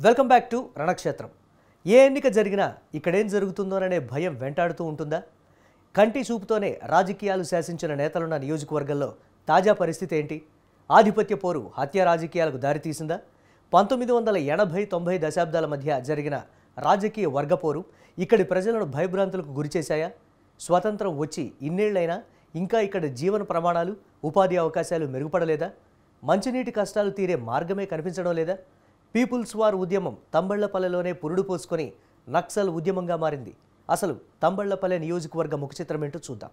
Welcome back to రణక్షేత్రం. ఏ ఎన్నిక జరిగినా ఇక్కడేం జరుగుతుందోననే భయం వెంటాడుతూ ఉంటుందా? కంటి చూపుతోనే రాజకీయాలు శాసించిన నేతలున్న నియోజకవర్గంలో తాజా పరిస్థితి ఏంటి? ఆధిపత్య పోరు హత్య రాజకీయాలకు దారితీసిందా? 1980-90 దశాబ్దాల మధ్య జరిగిన రాజకీయ వర్గపోరు ఇక్కడి ప్రజలను భయభ్రాంతులకు గురిచేశాయా? స్వతంత్రం వచ్చి ఇన్నేళ్లైనా ఇంకా ఇక్కడ జీవన ప్రమాణాలు, ఉపాధి అవకాశాలు మెరుగుపడలేదా? మంచినీటి కష్టాలు తీరే మార్గమే కనిపించడం లేదా? పీపుల్స్ వార్ ఉద్యమం తంబళ్లపల్లెలోనే పురుడు పోసుకొని నక్సల్ ఉద్యమంగా మారింది. అసలు తంబళ్లపల్లె నియోజకవర్గ ముఖచిత్రం ఏంటో చూద్దాం.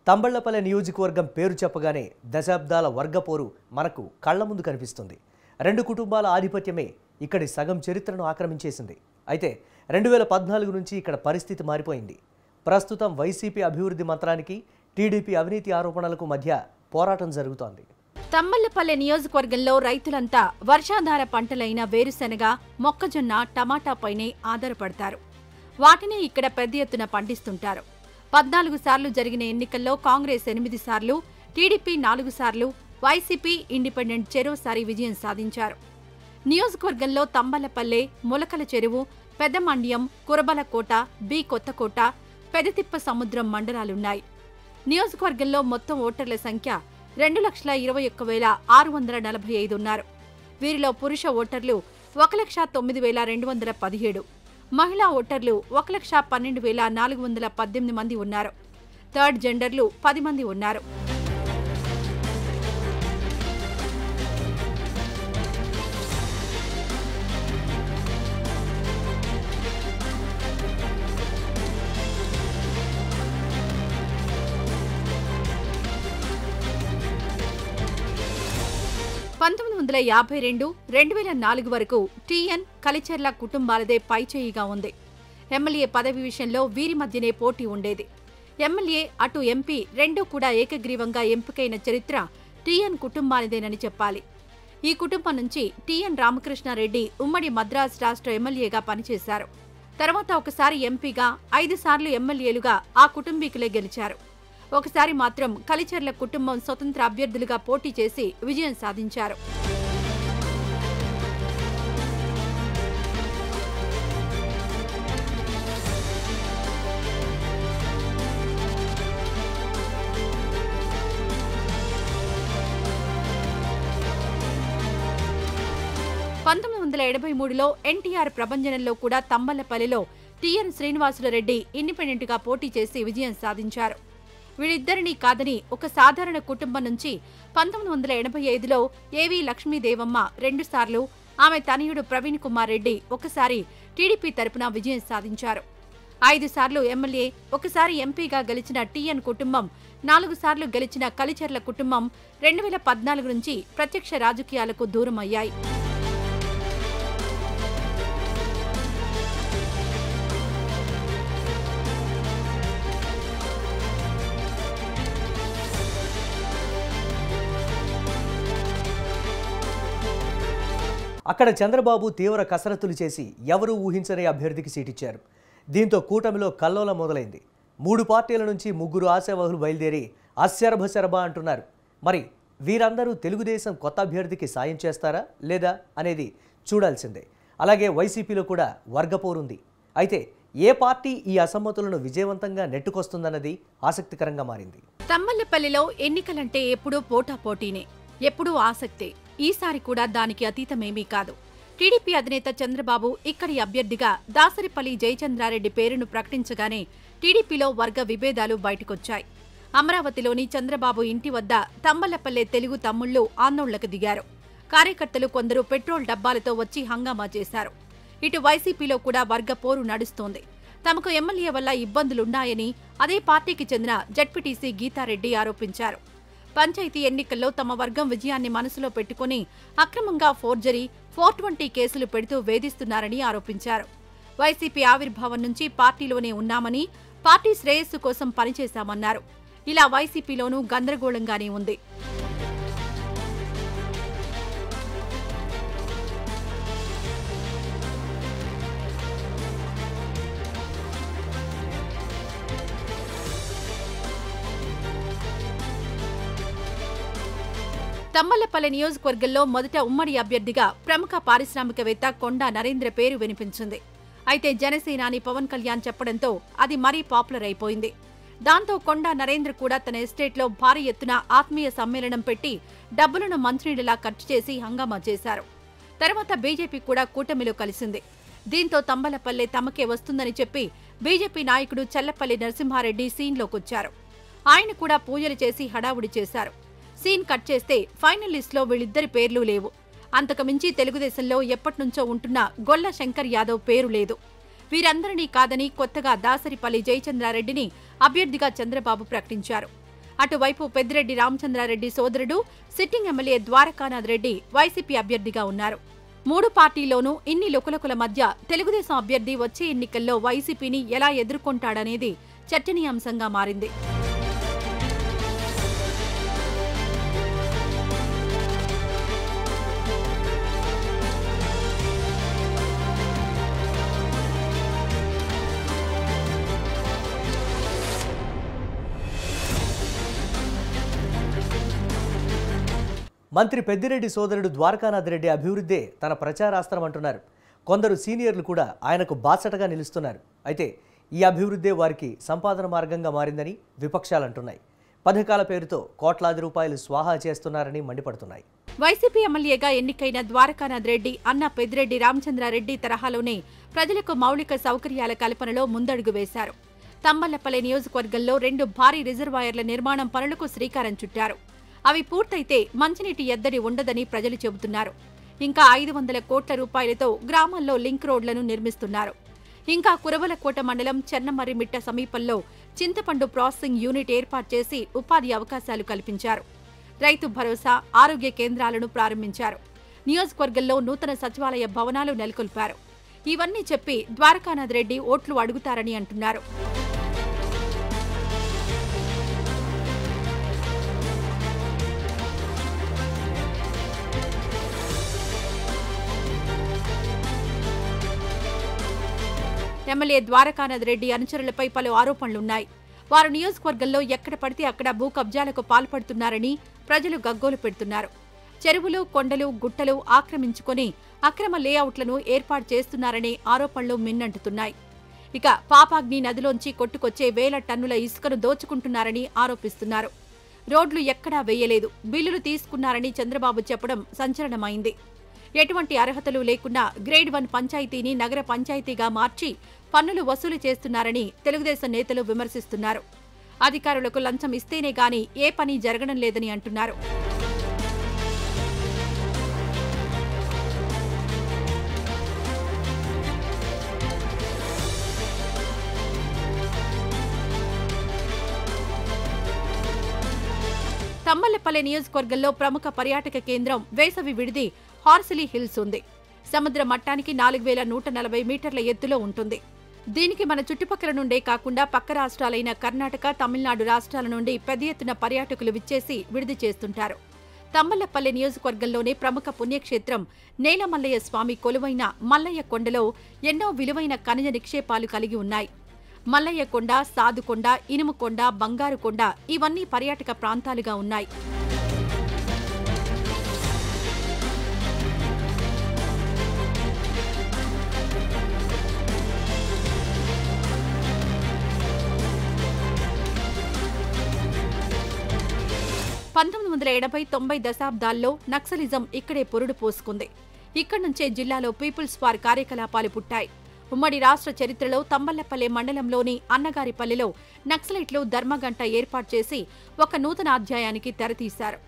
తంబళ్లపల్లె నియోజకవర్గం పేరు చెప్పగానే దశాబ్దాల వర్గపోరు మనకు కళ్ల ముందు కనిపిస్తుంది. రెండు కుటుంబాల ఆధిపత్యమే ఇక్కడి సగం చరిత్రను ఆక్రమించేసింది. అయితే 2014 నుంచి ఇక్కడ పరిస్థితి మారిపోయింది. ప్రస్తుతం వైసీపీ అభివృద్ధి మంత్రానికి, టీడీపీ అవినీతి ఆరోపణలకు మధ్య పోరాటం జరుగుతోంది. తంబళ్లపల్లె నియోజకవర్గంలో రైతులంతా వర్షాధార పంటలైన వేరుశెనగ, మొక్కజొన్న, టమాటాపైనే ఆధారపడతారు. వాటిని ఇక్కడ పెద్ద ఎత్తున పండిస్తుంటారు. 14 సార్లు జరిగిన ఎన్నికల్లో కాంగ్రెస్ 8 సార్లు, టీడీపీ 4 సార్లు, వైసీపీ, ఇండిపెండెంట్ చెరోసారి విజయం సాధించారు. నియోజకవర్గంలో తంబళ్లపల్లె, ములకల చెరువు, పెద్దమండ్యం, కురబలకోట, బి కొత్తకోట, పెదతిప్ప సముద్రం మండలాలున్నాయి. నియోజకవర్గంలో మొత్తం ఓటర్ల సంఖ్య 2,21,645 ఉన్నారు. వీరిలో పురుష ఓటర్లు 1,09,217, మహిళా ఓటర్లు 1,12,418 మంది ఉన్నారు. థర్డ్ జెండర్లు 10 మంది ఉన్నారు. పంతొమ్మిది 2004 వరకు టీఎన్, కలిచెర్ల కుటుంబాలదే పైచేయిగా ఉంది. ఎమ్మెల్యే పదవి విషయంలో వీరి మధ్యనే పోటీ ఉండేది. ఎమ్మెల్యే అటు ఎంపీ రెండూ కూడా ఏకగ్రీవంగా ఎంపికైన చరిత్ర టీఎన్ కుటుంబానిదేనని చెప్పాలి. ఈ కుటుంబం నుంచి టీఎన్ రామకృష్ణారెడ్డి ఉమ్మడి మద్రాసు రాష్ట్ర ఎమ్మెల్యేగా పనిచేశారు. తర్వాత ఒకసారి ఎంపీగా, 5 సార్లు ఎమ్మెల్యేలుగా ఆ కుటుంబీకులే గెలిచారు. ఒకసారి మాత్రం కలిచెర్ల కుటుంబం స్వతంత్ర అభ్యర్థులుగా పోటీ చేసి విజయం సాధించారు. పంతొమ్మిది 1973లో ఎన్టీఆర్ ప్రభంజనంలో కూడా తంబళ్లపల్లెలో టీఎన్ శ్రీనివాసులరెడ్డి ఇండిపెండెంట్గా పోటీ చేసి విజయం సాధించారు. వీళ్ళిద్దరినీ కాదని ఒక సాధారణ కుటుంబం నుంచి 1985లో ఏవీ లక్ష్మీదేవమ్మ 2 సార్లు, ఆమె తనయుడు ప్రవీణ్ కుమార్ రెడ్డి ఒకసారి టీడీపీ తరపున విజయం సాధించారు. 5 సార్లు ఎమ్మెల్యే, ఒకసారి ఎంపీగా గెలిచిన టీఎన్ కుటుంబం, 4 సార్లు గెలిచిన కలిచెర్ల కుటుంబం 2014 నుంచి ప్రత్యక్ష రాజకీయాలకు దూరమయ్యాయి. అక్కడ చంద్రబాబు తీవ్ర కసరత్తులు చేసి ఎవరూ ఊహించని అభ్యర్థికి సీటిచ్చారు. దీంతో కూటమిలో కల్లోలం మొదలైంది. 3 పార్టీల నుంచి 3 ఆశావహులు బయలుదేరి అశ్శరభశరభ అంటున్నారు. మరి వీరందరూ తెలుగుదేశం కొత్త అభ్యర్థికి సాయం చేస్తారా లేదా అనేది చూడాల్సిందే. అలాగే వైసీపీలో కూడా వర్గపోరుంది. అయితే ఏ పార్టీ ఈ అసమ్మతులను విజయవంతంగా నెట్టుకొస్తుందన్నది ఆసక్తికరంగా మారింది. తంబళ్లపల్లిలో ఎన్నికలంటే ఎప్పుడూ పోటాపోటీనే, ఎప్పుడూ ఆసక్తే. ఈసారి కూడా దానికి అతీతమేమీ కాదు. టీడీపీ అధినేత చంద్రబాబు ఇక్కడి అభ్యర్థిగా దాసరిపల్లి జయచంద్రారెడ్డి పేరును ప్రకటించగానే టీడీపీలో వర్గ విభేదాలు బయటకొచ్చాయి. అమరావతిలోని చంద్రబాబు ఇంటి వద్ద తంబళ్లపల్లె తెలుగు తమ్ముళ్లు ఆందోళనకు దిగారు. కార్యకర్తలు కొందరు పెట్రోల్ డబ్బాలతో వచ్చి హంగామా చేశారు. ఇటు వైసీపీలో కూడా వర్గ పోరు నడుస్తోంది. తమకు ఎమ్మెల్యే వల్ల ఇబ్బందులున్నాయని అదే పార్టీకి చెందిన జడ్పీటీసీ గీతారెడ్డి ఆరోపించారు. పంచాయతీ ఎన్నికల్లో తమ వర్గం విజయాన్ని మనసులో పెట్టుకుని అక్రమంగా ఫోర్జరీ, 420 కేసులు పెడుతూ వేధిస్తున్నారని ఆరోపించారు. వైసీపీ ఆవిర్భావం నుంచి పార్టీలోనే ఉన్నామని, పార్టీ శ్రేయస్సు కోసం పనిచేశామన్నారు. ఇలా వైసీపీలోనూ గందరగోళంగానే ఉంది. తంబళ్లపల్లి నియోజకవర్గంలో మొదట ఉమ్మడి అభ్యర్థిగా ప్రముఖ పారిశ్రామికవేత్త కొండా నరేంద్ర పేరు వినిపించింది. అయితే జనసేనాని పవన్ కళ్యాణ్ చెప్పడంతో అది మరీ పాపులర్ అయిపోయింది. దాంతో కొండా నరేంద్ర కూడా తన ఎస్టేట్లో భారీ ఎత్తున ఆత్మీయ సమ్మేళనం పెట్టి డబ్బులను మంచినీళ్లలా ఖర్చు చేసి హంగామా చేశారు. తర్వాత బీజేపీ కూడా కూటమిలో కలిసింది. దీంతో తంబళ్లపల్లె తమకే వస్తుందని చెప్పి బీజేపీ నాయకుడు చల్లపల్లి నరసింహారెడ్డి సీన్లోకొచ్చారు. ఆయన కూడా పూజలు చేసి హడావుడి చేశారు. సీన్ కట్ చేస్తే ఫైనల్ లిస్టులో వీళ్ళిద్దరి పేర్లు లేవు. అంతకుమించి తెలుగుదేశంలో ఎప్పటినుంచో ఉంటున్న గొల్ల శంకర్ యాదవ్ పేరు లేదు. వీరందరినీ కాదని కొత్తగా దాసరిపల్లి జయచంద్రారెడ్డిని అభ్యర్థిగా చంద్రబాబు ప్రకటించారు. అటువైపు పెద్దిరెడ్డి రామచంద్రారెడ్డి సోదరుడు sitting MLA Dwarakanath Reddy YCP అభ్యర్థిగా ఉన్నారు. 3 పార్టీల్లోనూ ఇన్ని లుకలుకల మధ్య తెలుగుదేశం అభ్యర్థి వచ్చే ఎన్నికల్లో వైసీపీని ఎలా ఎదుర్కొంటాడనేది చర్చనీయాంశంగా మారింది. మంత్రి పెద్దిరెడ్డి సోదరుడు ద్వారకానాథ్ రెడ్డి అభివృద్ధే తన ప్రచారాస్త్రం అంటున్నారు. కొందరు సీనియర్లు కూడా ఆయనకు బాసటగా నిలుస్తున్నారు. అయితే ఈ అభివృద్ధే వారికి సంపాదన మార్గంగా మారిందని విపక్షాలు అంటున్నాయి. పథకాల పేరుతో కోట్లాది రూపాయలు స్వాహా చేస్తున్నారని మండిపడుతున్నాయి. వైసీపీ ఎమ్మెల్యేగా ఎన్నికైన ద్వారకానాథ్ రెడ్డి అన్న పెద్దిరెడ్డి రామచంద్రారెడ్డి తరహాలోనే ప్రజలకు మౌలిక సౌకర్యాల కల్పనలో ముందడుగు వేశారు. తంబళ్లపల్లి నియోజకవర్గంలో 2 భారీ రిజర్వాయర్ల నిర్మాణం పనులకు శ్రీకారం చుట్టారు. అవి పూర్తయితే మంచినీటి ఎద్దడి ఉండదని ప్రజలు చెబుతున్నారు. ఇంకా 500 కోట్ల రూపాయలతో గ్రామాల్లో లింక్ రోడ్లను నిర్మిస్తున్నారు. ఇంకా కురవలకోట మండలం చెన్నమర్రిమిట్ట సమీపంలో చింతపండు ప్రాసెసింగ్ యూనిట్ ఏర్పాటు చేసి ఉపాధి అవకాశాలు కల్పించారు. రైతు భరోసా, ఆరోగ్య కేంద్రాలను ప్రారంభించారు. నియోజకవర్గంలో నూతన సచివాలయ భవనాలు నెలకొల్పారు. ఇవన్నీ చెప్పి ద్వారకానాథ్ రెడ్డి ఓట్లు అడుగుతారని అంటున్నారు. ఎమ్మెల్యే ద్వారకానాథ్ రెడ్డి అనుచరులపై పలు ఆరోపణలున్నాయి. వారు నియోజకవర్గంలో ఎక్కడ పడితే అక్కడ భూ కబ్జాలకు పాల్పడుతున్నారని ప్రజలు గగ్గోలు పెడుతున్నారు. చెరువులు, కొండలు, గుట్టలు ఆక్రమించుకొని అక్రమ లేఅవుట్లను ఏర్పాటు చేస్తున్నారనే ఆరోపణలు మిన్నంటుతున్నాయి. ఇక పాపాగ్ని నదిలోంచి కొట్టుకొచ్చే 1000 టన్నుల ఇసుకను దోచుకుంటున్నారని ఆరోపిస్తున్నారు. రోడ్లు ఎక్కడా వేయలేదు, బిల్లులు తీసుకున్నారని చంద్రబాబు చెప్పడం సంచలనమైంది. ఎటువంటి అర్హతలు లేకుండా గ్రేడ్ 1 పంచాయతీని నగర పంచాయతీగా మార్చి పన్నులు వసూలు చేస్తున్నారని తెలుగుదేశం నేతలు విమర్శిస్తున్నారు. అధికారులకు లంచం ఇస్తేనే గాని ఏ పని జరగడం లేదని అంటున్నారు. తంబళ్లపల్లి నియోజకవర్గంలో ప్రముఖ పర్యాటక కేంద్రం వేసవి విడిది హార్సిలీ హిల్స్ ఉంది. సముద్ర మట్టానికి 4140 మీటర్ల ఎత్తులో ఉంటుంది. దీనికి మన చుట్టుపక్కల నుండే కాకుండా పక్క రాష్ట్రాలైన కర్ణాటక, తమిళనాడు రాష్ట్రాల నుండి పెద్ద ఎత్తున పర్యాటకులు విచ్చేసి విడిది చేస్తుంటారు. తంబళ్లపల్లి నియోజకవర్గంలోని ప్రముఖ పుణ్యక్షేత్రం నేలమల్లయ్య స్వామి కొలువైన మల్లయ్య కొండలో ఎన్నో విలువైన ఖనిజ నిక్షేపాలు కలిగి ఉన్నాయి. మల్లయ్య కొండ, సాధుకొండ, ఇనుముకొండ, బంగారుకొండ ఇవన్నీ పర్యాటక ప్రాంతాలుగా ఉన్నాయి. (1980–90 దశాబ్దాల్లో నక్సలిజం ఇక్కడే పొరుడు పోసుకుంది. ఇక్కడి నుంచే జిల్లాలో పీపుల్స్ వార్ కార్యకలాపాలు పుట్టాయి. ఉమ్మడి రాష్ట్ర చరిత్రలో తంబళ్లపల్లి మండలంలోని అన్నగారిపల్లిలో నక్సలైట్లు ధర్మగంట ఏర్పాటు చేసి ఒక నూతన అధ్యాయానికి తెరతీశారు.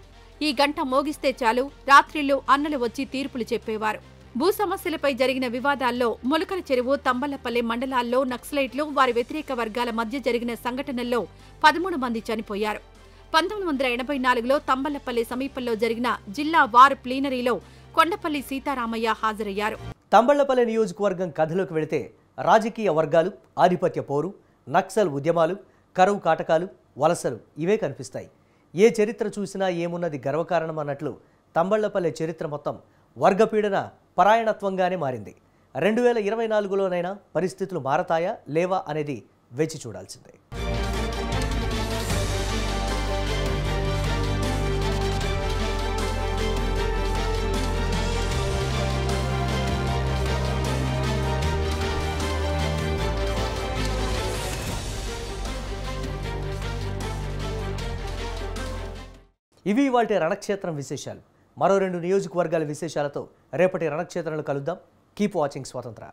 ఈ గంట మోగిస్తే చాలు రాత్రిళ్లు అన్నలు వచ్చి తీర్పులు చెప్పేవారు. భూ సమస్యలపై జరిగిన వివాదాల్లో ములకల చెరువు, తంబళ్లపల్లి మండలాల్లో నక్సలైట్లు, వారి వ్యతిరేక వర్గాల మధ్య జరిగిన సంఘటనల్లో 13 మంది చనిపోయారు. 1984లో తంబళ్లపల్లి సమీపంలో జరిగిన జిల్లా వార్ ప్లీనరీలో కొండపల్లి సీతారామయ్య హాజరయ్యారు. తంబళ్లపల్లి నియోజకవర్గం కథలోకి వెళితే రాజకీయ వర్గాలు, ఆధిపత్య పోరు, నక్సల్ ఉద్యమాలు, కరువు కాటకాలు, వలసలు ఇవే కనిపిస్తాయి. ఏ చరిత్ర చూసినా ఏమున్నది గర్వకారణం అన్నట్లు తంబళ్లపల్లి చరిత్ర మొత్తం వర్గపీడన పరాయణత్వంగానే మారింది. 2024లోనైనా పరిస్థితులు మారతాయా లేవా అనేది వేచి చూడాల్సిందే. ఇవి ఇవాల్టి రణక్షేత్రం విశేషాలు. మరో 2 నియోజకవర్గాల విశేషాలతో రేపటి రణక్షేత్రంలో కలుద్దాం. కీప్ వాచింగ్ స్వతంత్ర.